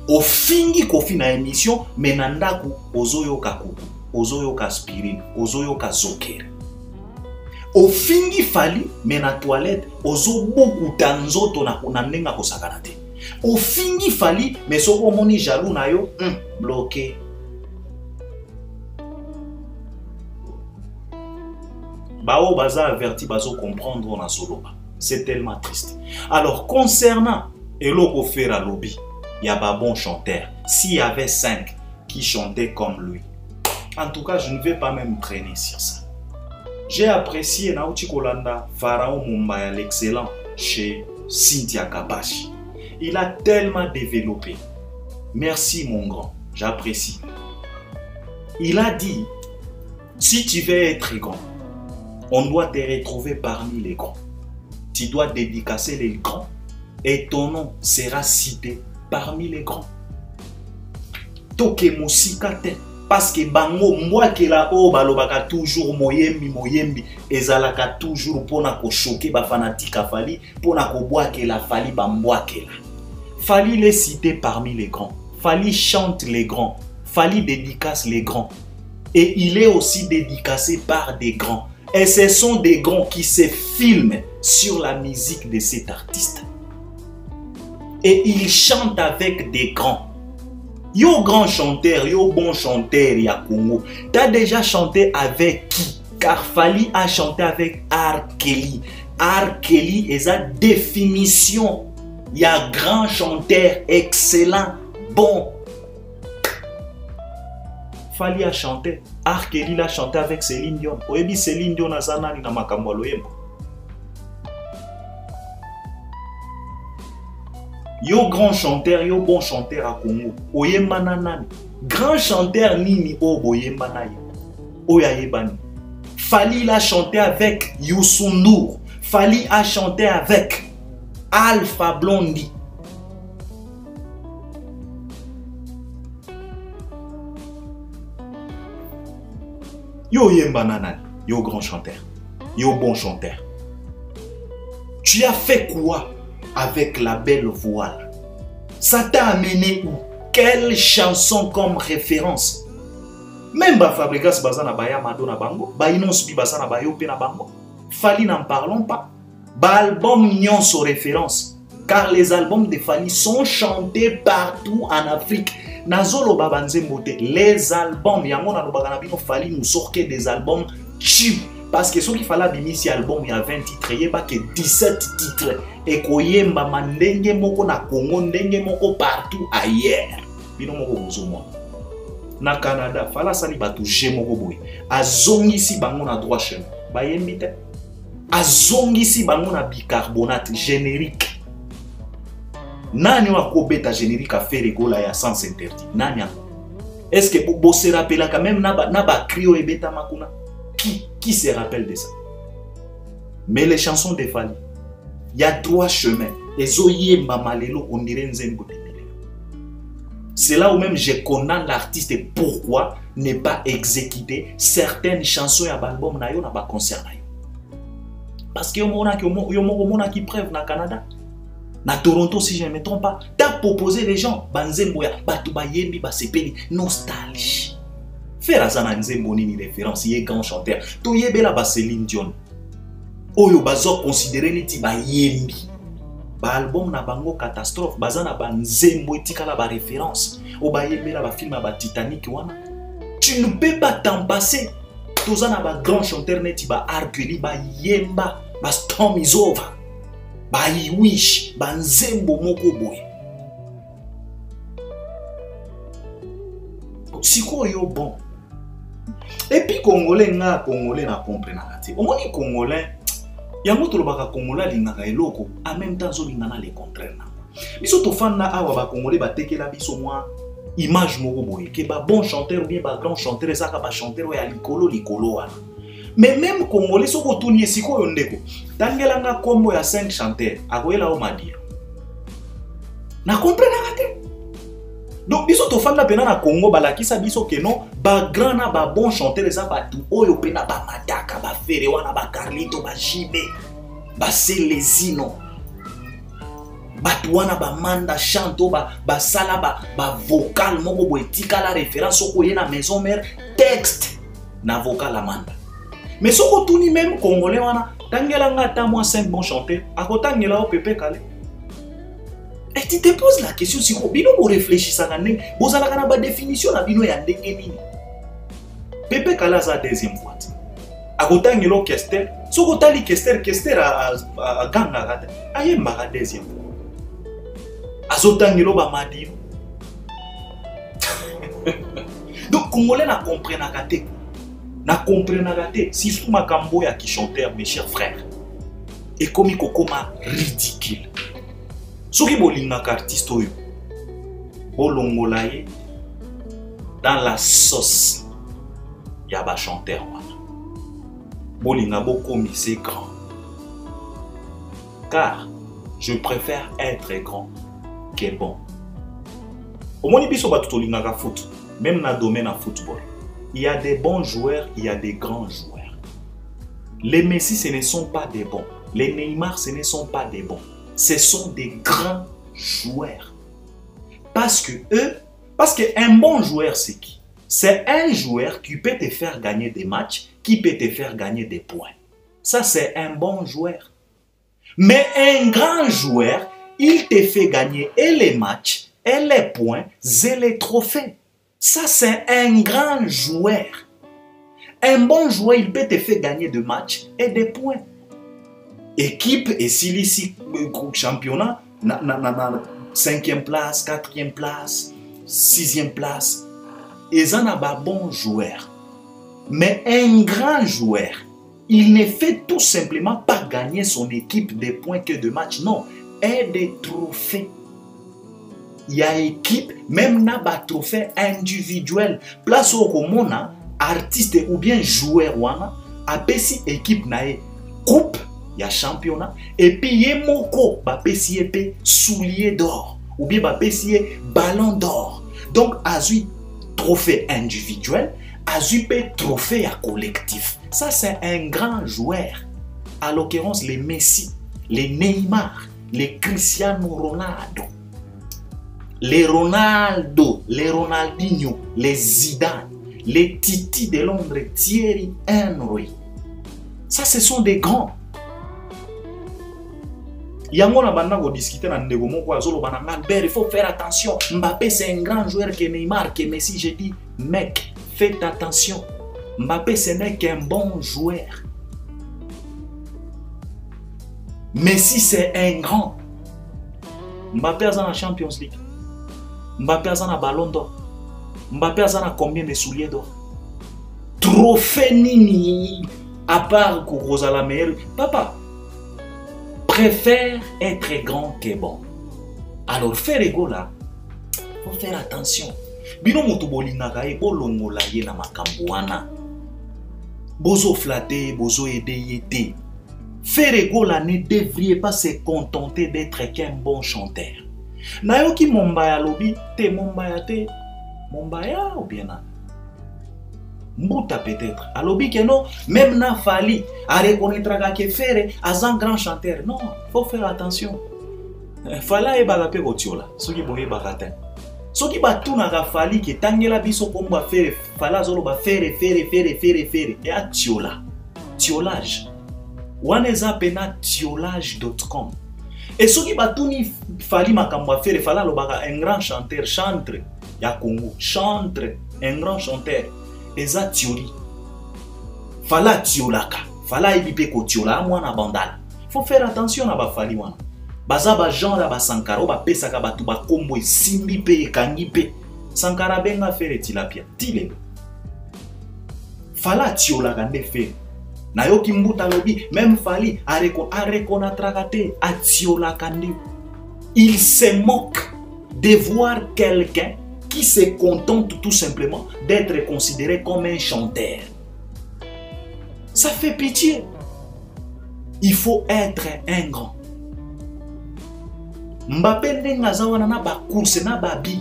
Ofingi Kofi na émission mais na ndaku ozoyoka kuku, ozoyoka aspirine, ozoyoka zoker. Ofingi Fally mais na toilette ozobukuta nzoto na ndenga kosakana te. Ofingi Fally mais soko moni jaloux na yo bloqué. Bao baza averti bazo comprendre na soloba. C'est tellement triste. Alors concernant Eloko Fera Lobby, il y a pas bon chanteur. S'il y avait 5 qui chantaient comme lui. En tout cas, je ne vais pas même traîner sur ça. J'ai apprécié Naouti Kolanda, Pharaon Mumbaya, l'excellent chez Cynthia Kabashi. Il a tellement développé. Merci mon grand, j'apprécie. Il a dit, si tu veux être grand, on doit te retrouver parmi les grands. Tu dois dédicacer les grands et ton nom sera cité parmi les grands. Toke Moussikate. Parce que bango mwakela o balobaka toujours moyembi ezalaka toujours pona ko choquer ba fanatique Fally pona ko bwakela Fally ba mbwakela. Fally les cité parmi les grands. Fally chante les grands. Fally dédicace les grands. Et il est aussi dédicacé par des grands. Et ce sont des grands qui se filment sur la musique de cet artiste. Et il chante avec des grands. Yo grand chanteur, yo bon chanteur, ya Congo. T'as déjà chanté avec qui? Car Fally a chanté avec R. Kelly. R. Kelly est sa définition. Il y a grand chanteur, excellent, bon. Fally a chanté. R. Kelly l'a chanté avec Céline Dion. Oyebi Céline Dion a zanani na makambo loyembo. Yo grand chanteur, yo bon chanteur à Congo. Oyemba nanani. Grand chanteur nini o boyemba na ye. Oya yebani. Fally a chanté avec Youssou N'Dour. Fally a chanté avec Alpha Blondy. Yo yemba nanani. Yo grand chanteur. Yo bon chanteur. Tu as fait quoi avec la belle voile? Ça t'a amené où? Quelle chanson comme référence? Même ba Fabregas bazana baya Madonna bango, ba Inos bi bazana ba Yope na bango. Fally n'en parlons pas. Ba album nyon sur référence. Car les albums de Fally sont chantés partout en Afrique. Nazolo babanze mbote. Les albums, yango na lobaka bino Fally nous sort que des albums cheap. Parce que ce qu'il fallait bimi si album il y a 20 titres, il y a pas que 17 titres. Et koyemba mandenge moko na Congo, ndenge moko partout ailleurs. Bino moko bozomo. Na Canada, fala sali batu jemoko boy. Azongi si bango na droit chemin. Ba yembite. Azongi si bango na bicarbonate générique. Nani wa kobeta générique a fait rigola ya sens interdit. Nani a? Est-ce que vous se rappelez quand même na ba crio et beta makuna? Qui se rappelle de ça? Mais les chansons de Fally, il y a trois chemins. Et Zoye Mamalelo, on dirait Nzembo. C'est là où même je condamne l'artiste et pourquoi ne pas exécuter certaines chansons à l'album na yo na ba concert na yo. Parce que yo qui preuve na Canada. Na Toronto si je ne me trompe pas, t'as proposé les gens banzembo ya batu ba yembi ba sepeli nostalgie. Faire ça na nzembo ni référence, il est grand chanteur. To yebela ba Céline Dion. Oyo bazo considérer neti ba yembi. Ba album na bango catastrophe, bazana ba nzembo etikala ba référence. O ba yebela ba film ba Titanic wana. Tu ne peux pas t'en passer. Tozana ba grand chanteur neti ba R. Kelly, ba yemba, ba Storm is over. Ba wish, ba nzembo moko boy. Siko yo bon. Et puis Congolais na Congolais na comprendre te. Omoni Congolais yango to lobaka Congolais lingaka eloko en même temps zo lingana les contraire na. Biso to fan na awa ba Congolais ba tekela biso mwa image moko boye ke ba bon chanteur ou bien ba grand chanteur ezaka ba chanteur ya likolo wana. Mais même Congolais soko tuni siko yo ndeko. Tangela nga kombo ya 5 chanteurs akoyela o madiro. Na comprendre te. Donc, biso to fanda pena na Congo balakisa biso ke non ba grand na ba bon chanteur eza batu oyo pena ba Madaka ba Fere wana ba Carlito ba Jibe ba Selezino batu wana ba Manda chanto ba sala ba vocal moko bo etika la référence oko ye na maison mère texte na vocal Amanda. Mais soko tuni même Congolais wana tangela nga ta moi 5 bons chanteurs akotangela o Pepe Kale. Et tu te poses la question si vous réfléchissez à la définition de la définition. Pepe Kale a deuxième fois. A côté de l'orchestre, si vous avez l'orchestre à Ganga, il y a une deuxième fois. A côté de l'Obamadi. Donc, Congolais n'a compris n'a gâté. N'a compris n'a gâté. Si vous m'avez qui chanteur, mes chers frères, et comme il est ridicule. Ce qui est artiste, bolongolaye dans la sauce, il y a un chanteur. Bolinga bokomi c'est grand. Car je préfère être grand que bon. Au moins, il y a tout foot, même dans le domaine du football. Il y a des bons joueurs, il y a des grands joueurs. Les Messi, ce ne sont pas des bons. Les Neymar, ce ne sont pas des bons. Ce sont des grands joueurs. Parce qu'un bon joueur, c'est qui? C'est un joueur qui peut te faire gagner des matchs, qui peut te faire gagner des points. Ça, c'est un bon joueur. Mais un grand joueur, il te fait gagner et les matchs, et les points, et les trophées. Ça, c'est un grand joueur. Un bon joueur, il peut te faire gagner des matchs et des points. Équipe et s'il ici championnat, 5e place, 4e place, 6e place. Ils en ont un bon joueur. Mais un grand joueur, il ne fait tout simplement pas gagner son équipe des points que de matchs. Non, et des trophées. Il y a équipe, même n'a pas trophée individuel. Place au commun, artiste ou bien joueur, a pesi équipe na coupe, il y a championnat. Et puis il y a moko, ba pesi épée soulier d'or ou bien ba pesi ballon d'or. Donc azui trophée individuel, azui trophée à collectif. Ça c'est un grand joueur. À l'occurrence les Messi, les Neymar, les Cristiano Ronaldo. Les Ronaldo, les Ronaldinho, les Zidane, les Titi de Londres, Thierry Henry. Ça, ce sont des grands. Il faut faire attention. Mbappé, c'est un grand joueur que Neymar, que Messi. J'ai dit, mec, faites attention. Mbappé, ce n'est qu'un bon joueur. Messi, c'est un grand. Mbappé a dans la Champions League. Mbappé a un ballon d'or. Mbappé a combien de souliers d'or? Trophée nini. À part que la meilleure. Papa préfère être grand que bon. Alors faire ego là, faut faire attention. Bino moto bolinga e bolongola ye na makambo wana. Bozo flatter, bozo aider yete. Faire ego là ne devriez pas se contenter d'être qu'un bon chanteur. Nayoki Mombaya lobi, te Mombaya te, Mombaya ou bien na Mbouta peut-être. Alobi que non, même na Fali, à reconnaître que faire à un grand chanteur. Non, faut faire attention. Fala e bagape gotiola, soki boye bagata. Soki batu na Fali que tangela biso komba faire, fala zolo ba faire. Et a tiola. Tiolage. Waneza pena tiolage.com. Et ce qui batuni Fali makambo faire fala lo baga un grand chanteur chantre ya Congo chantre un grand chanteur eza tioli fala tiolaka fala ibipe ko tiola mwana bandala. Faut faire attention na ba Fali wana baza ba genre ba Sankara ba pesaka batu ba kombo simbi pe ekangi pe Sankara benga faire tilapia tilelo fala tiolaka nde faire. Nayoki Mbuta lobi, même Fali, Arekonatragate, Atiola Kandi. Il se moque de voir quelqu'un qui se contente tout simplement d'être considéré comme un chanteur. Ça fait pitié. Il faut être un grand. Mbappé n'engazawana na ba course na babi,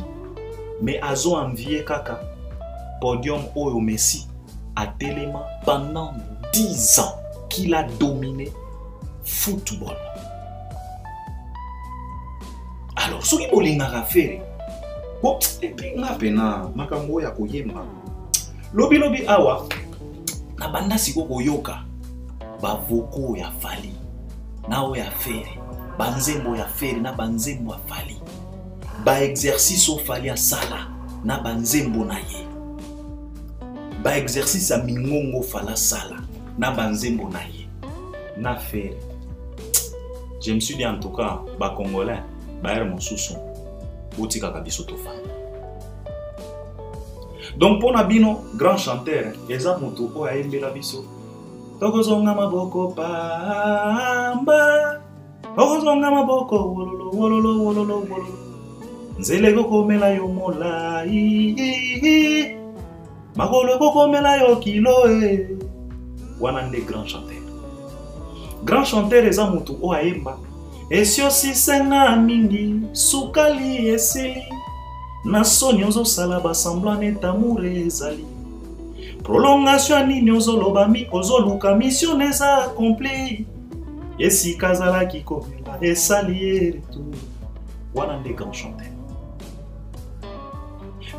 mais azo envié kaka podium oyo Messi à Téléma pendant 10 ans qu'il a dominé football. Alors, ce qui bolinga faire, et puis na pena makambo ya koyemba. Lobi awa na banda siko koyoka ba voko ya Fali. Nao ya faire, banzembo ya faire na banzembo ya Fali. Ba exercice o Fali ya sala na banzembo na ye. Ba exercice a mingongo fala sala na banzembo na ye na faire. Je me suis dit en tout cas ba congolais ba er mosusu botika kabiso to fa. Donc pour Nabino grand chanteur eza moto o ayembela biso tokozonga maboko pamba tokozonga maboko wololo wololo wololo wololo nzele kokomela yo molai Magolo kokomela yo kilo e. Wana nde grand chanteur. Grand chanteur eza mutu o aemba. Esio sisenga mingi sukali eseli. Na soni ozo sala ba semblant etamure ezali. Prolongation nini ozo loba mi ozo luka mission eza accompli. Esi kazala ki komela esali retour. Wana nde grand chanteur.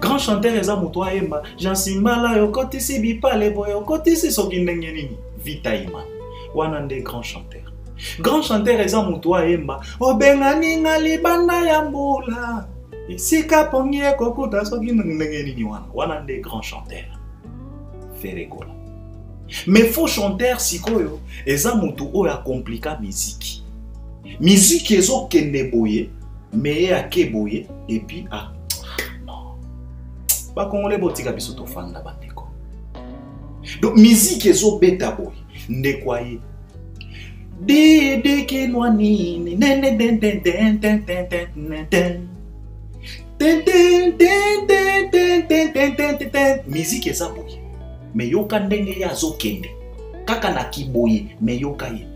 Grand chanteur eza moto ayemba Jansimbala yo kotisi bipale boyo kotisi soki ndenge nini Vita Iman wana nde grand chanteur. Grand chanteur eza moto ayemba obengani nga libanda ya mbula esika pongi ekokuta soki ndenge nini wana nde grand chanteur. Feregola. Mais faux chanteur sikoyo eza moto oyo akomplika miziki. Miziki ezo kende boye mais ake boye et puis ba Congolais botika biso to fanda bandeko. Donc musique ezo beta boy ndekwaye. Didi kinwa nini nene den den den den den den den. Musique eza boy. Mais yoka ndenge ya zo kende. Kaka na kiboye mais yoka ye.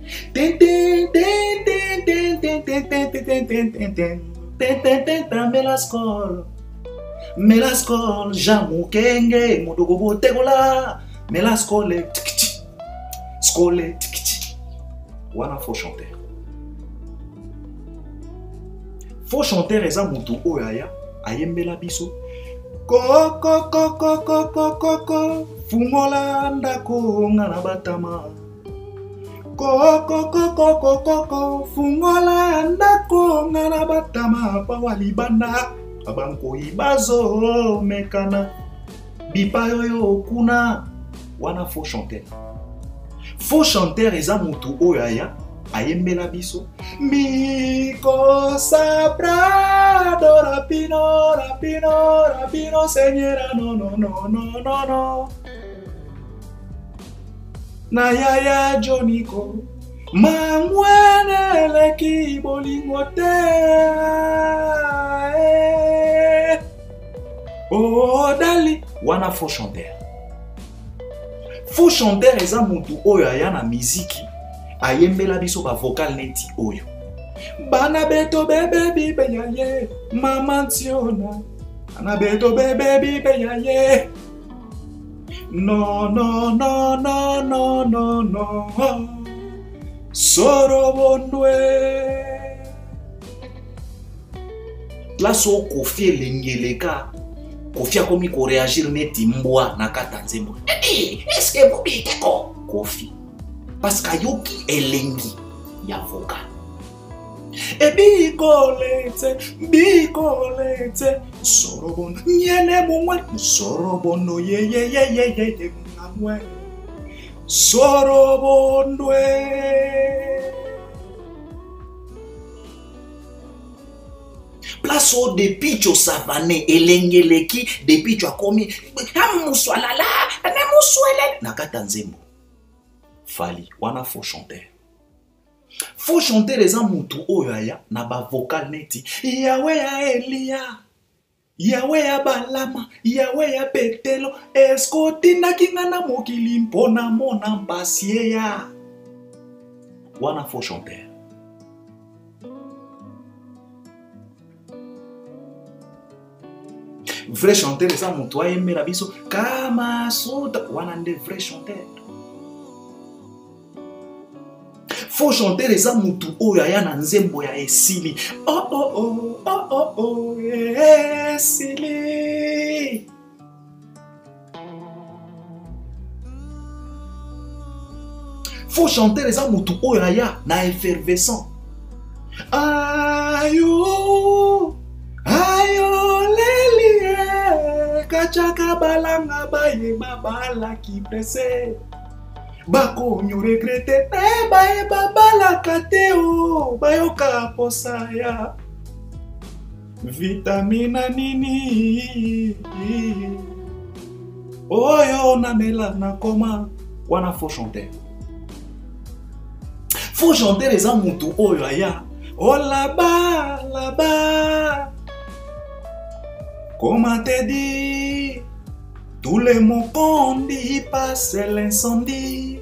Melaskol, jamu kenge, modogobo tegola. Melaskole, tikiti, skole, tikiti. Wana faux chanteur. Faux chanteur eza mutu oyaya, ayembela biso. Koko, fungola ndako ngana batama. Koko, fungola ndako ngana batama. Pawalibanda. Abanko ibazo mekana bipayo yo kuna wana faux chanteur. Faux chanteur eza mutu oyaya ayembela biso miko sabrado rapino senyera no na yaya joniko mangwene leki bolingo te. Oh dali wana faux chanteur. Faux chanteur eza mutu oyo aya na miziki ayembela biso ba vocal neti oyo bana beto bebe bibe yaye mama ntiona bana beto bebe bibe yaye no soro bondwe laso Kofi elengeleka Kofi akomi ko réagir neti mbwa na kata nzembo. Est-ce que vous bite ko Kofi parce que yoki elengi ya vocal. E bikolete sorobono nyene mungwe sorobono ye mungwe sorobondwe. Place au depicho savane elengeleki depicho akomi amuswalala namuswele nakata nzembo. Fali wana faux chanteur. Faux chanteur eza mutu oyo aya na ba vocal neti yawe ya Elia yawe ya Balama yawe ya Petelo escotina kingana mokili mpona mona mpasie ya wana faux chanteur. Vrai chanteur eza mutu ayembela biso kama suta wana nde vrai chanteur. Faux chanteur eza mutu oyo aya na nzembo ya esili. Esili. Faux chanteur eza mutu oyo aya na effervescent. Ayo lelie kachaka balanga baye babala ki presse. Bako nyo regrete te baye babala kateo bayoka posaya vitamina nini oyo na mela na koma wana faux chanteur. Faux chanteur eza mutu oyo aya oh là-bas comment te dire. Tous les mots qu'on dit passent l'incendie.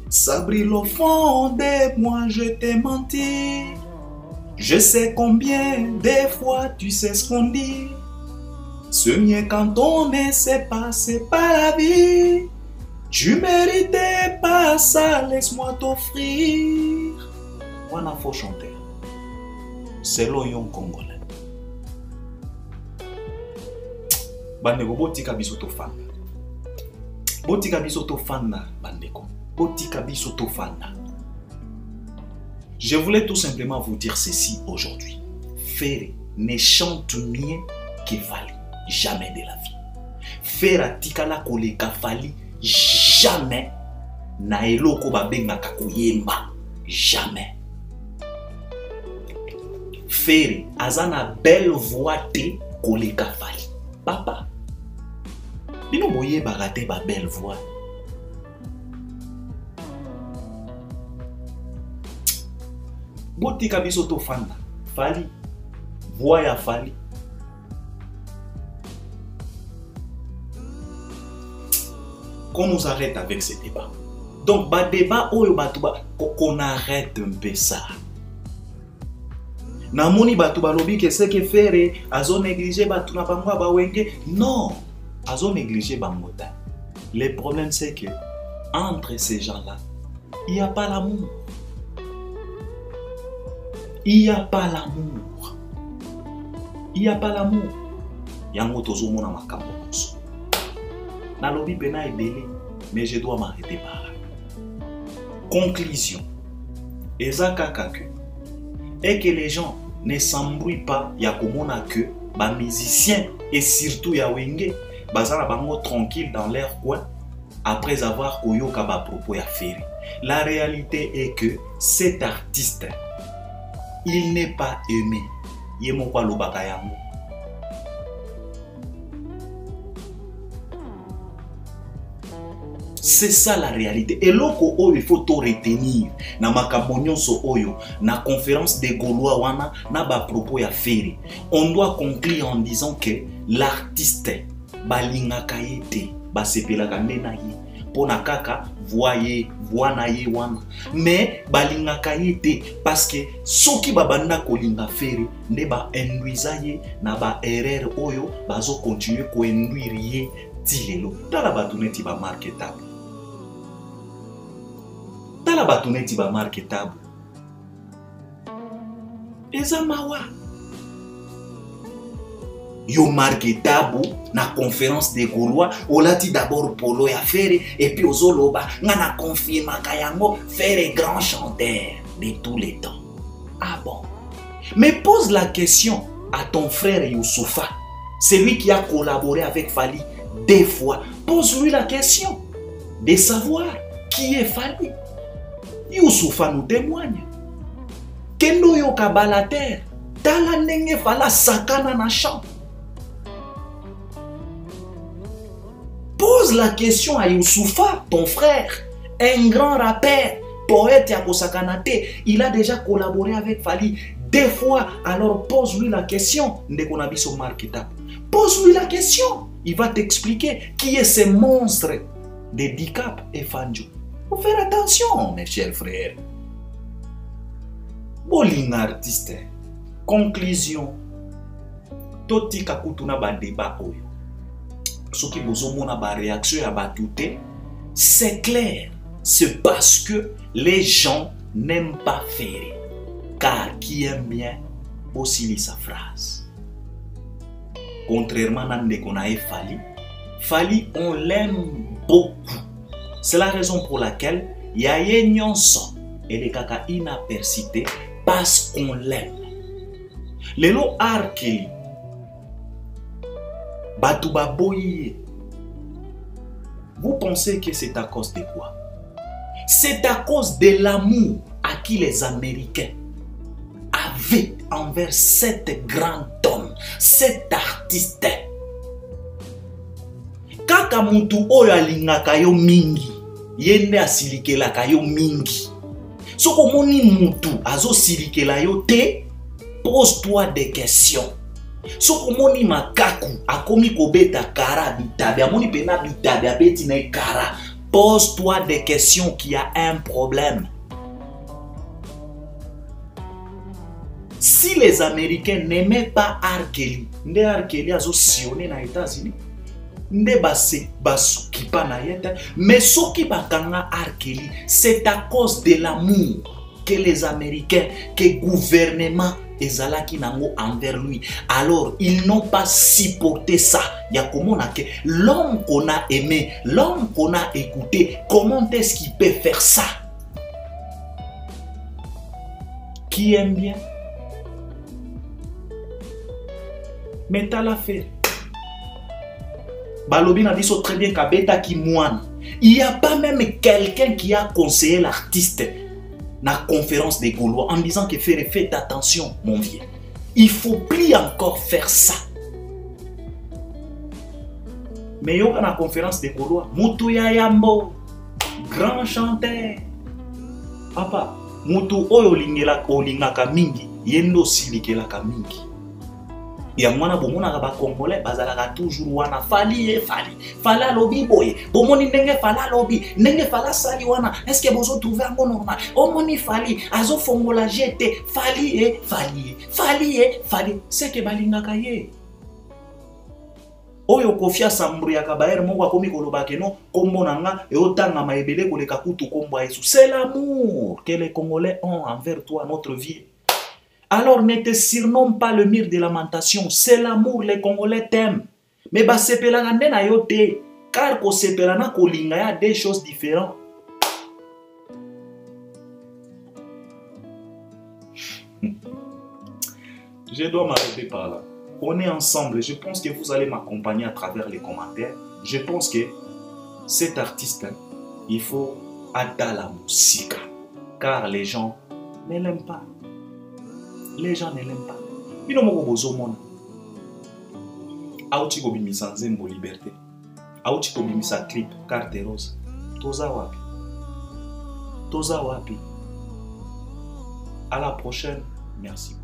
Ça brille au fond de moi, je t'ai menti. Je sais combien des fois tu sais ce qu'on dit. Ce mieux quand on ne sait pas, c'est pas la vie. Tu méritais pas ça, laisse-moi t'offrir. On a faux chanter. C'est l'oyon congolais. bandeko botika biso tofanda. Botika biso tofanda bandeko. Botika biso tofanda. Je voulais tout simplement vous dire ceci aujourd'hui. Ferré ne chante mieux que Fally. Jamais de la vie. Ferré tikala koleka Fally. Jamais. Na eloko babengaka koyemba. Jamais. Ferré azana belle voix te koleka Fally. Papa. Bino boye bagate ba belle voix. Botika biso to fanda. Fally. Voix ya Fally. Qu'on nous arrête avec ce débat. Donc, ba débat qu'on arrête un peu ça. Namoni batuba lobi que c'est que faire azo négliger batu na bangwa ba wenge. Non, azo négliger bangota. Le problème c'est que entre ces gens-là, il n'y a pas l'amour. Il n'y a pas l'amour. Il n'y a pas l'amour. Yango tozo mona makambo koso. Na lobi pena ebele, mais je dois m'arrêter par là. Conclusion. Ezaka kaku. Et que les gens ne s'embrouillent pas, ya komona que ba musiciens et surtout ya wenge bazala bango tranquille dans leur coin après avoir koyoka ba propos ya Ferré. La réalité est que cet artiste il n'est pas aimé. Yemo kwa lobaka yango. C'est ça la réalité. Et loko oyo il faut tout retenir. Na makambo so oyo, na conférence des Gaulois wana, na ba propos ya Ferré. On doit conclure en disant que l'artiste balingaka yete, ba sepelaka nena ye. Pona kaka voyez, voana ye wana. Mais balingaka yete parce que soki babanda kolinga Ferré, ne ba induisa ye na ba erreur oyo bazo continuer ko induire ye tilelo. Tala batuneti ba marketable. Tala batuneti ba marketable. Eza mawa. Yo marketable na conférence des Gaulois, olati d'abord polo ya Ferré et puis ozoloba ngana confirma kayango Ferré grand chanteur de tous les temps. Ah bon? Mais pose la question à ton frère Youssoufa, celui qui a collaboré avec Fally 2 fois. Pose-lui la question de savoir qui est Fally. Youssoufa nous témoigne. Kendo yo kabalater, tala nenge fala sakana na champ. Pose la question à Youssoufa, ton frère, un grand rappeur, poète Yako Sakanate. Il a déjà collaboré avec Fally 2 fois. Alors pose-lui la question. Ndekonabiso marketable. Pose-lui la question. Il va t'expliquer qui est ce monstre de Dicap et Fanjo. Faut faire attention, mes chers frères. Boling artiste. Conclusion. Toti kakutuna ba débat oyo. Ce qui vous a ba réaction à batouté, c'est clair. C'est parce que les gens n'aiment pas Ferré. Car qui aime bien aussi lit sa phrase. Contrairement à ce qu'on a Fally, Fally on l'aime beaucoup. C'est la raison pour laquelle il y a une et les caca inapercité parce qu'on l'aime. Le lot Arkeli, Batouba Boye, vous pensez que c'est à cause de quoi? C'est à cause de l'amour à qui les Américains avaient envers cet grand homme, cet artiste. Kaka mutu oyo alingaka yo mingi, yende asilikelaka yo mingi. Soko moni mutu azo silikela yo te, pose-toi des questions. Soko moni makaku akomi kobeta kara bitabe, amoni pena bitabe abeti na kara, pose-toi des questions qu'il y a un problème. Si les Américains n'aimaient pas Arkeli, nde Arkeli azo sionné na États-Unis. Nde basuki pa na yete, mais soki bakanga Arkeli, c'est à cause de l'amour que les Américains, que le gouvernement ezalaki nango envers lui. Alors, ils n'ont pas supporté ça. Il y a comment l'homme qu'on a aimé, l'homme qu'on a écouté, comment est-ce qu'il peut faire ça? Qui aime bien? Mais t'as l'affaire. Balobi a dit très bien qu'Abeta qui moine. Il n'y a pas même quelqu'un qui a conseillé l'artiste dans la conférence des Gaulois en disant que faites attention, mon vieux. Il ne faut plus encore faire ça. Mais il y a dans la conférence des Gaulois, Moutouya Yambo, grand chanteur. Papa, Moutou Oyo Lingaka Mingi, Yendo Silikelaka Mingi. Ya mwana bomona ba congolais bazalaka toujours wana fali fala lobi boye bomoni ndenge fala lobi ndenge fala sali wana est-ce que bozo trouver ngo normal omoni fali azo fongola jete fali c'est que balingaka ye oyo kofia sambru ya kabaer moko akomi koloba keno komona nga e otanga maebele koleka kutu kombo Yesu. C'est l'amour que les Congolais ont envers toi, notre vie. Alors ne te surnomme pas le mur de lamentation. C'est l'amour, les Congolais t'aiment. Mais bah sepelana na yote. Car ko sepelana kolinga ya des choses différentes. Je dois m'arrêter par là. On est ensemble. Je pense que vous allez m'accompagner à travers les commentaires. Je pense que cet artiste, il faut adapter la musique. Car les gens ne l'aiment pas. Les gens ne l'aiment pas. Bino moko bozomona. Auti ko bimisa nzembo liberté. Auti ko bimisa clip carte rose. Toza wapi? Toza wapi? À la prochaine. Merci.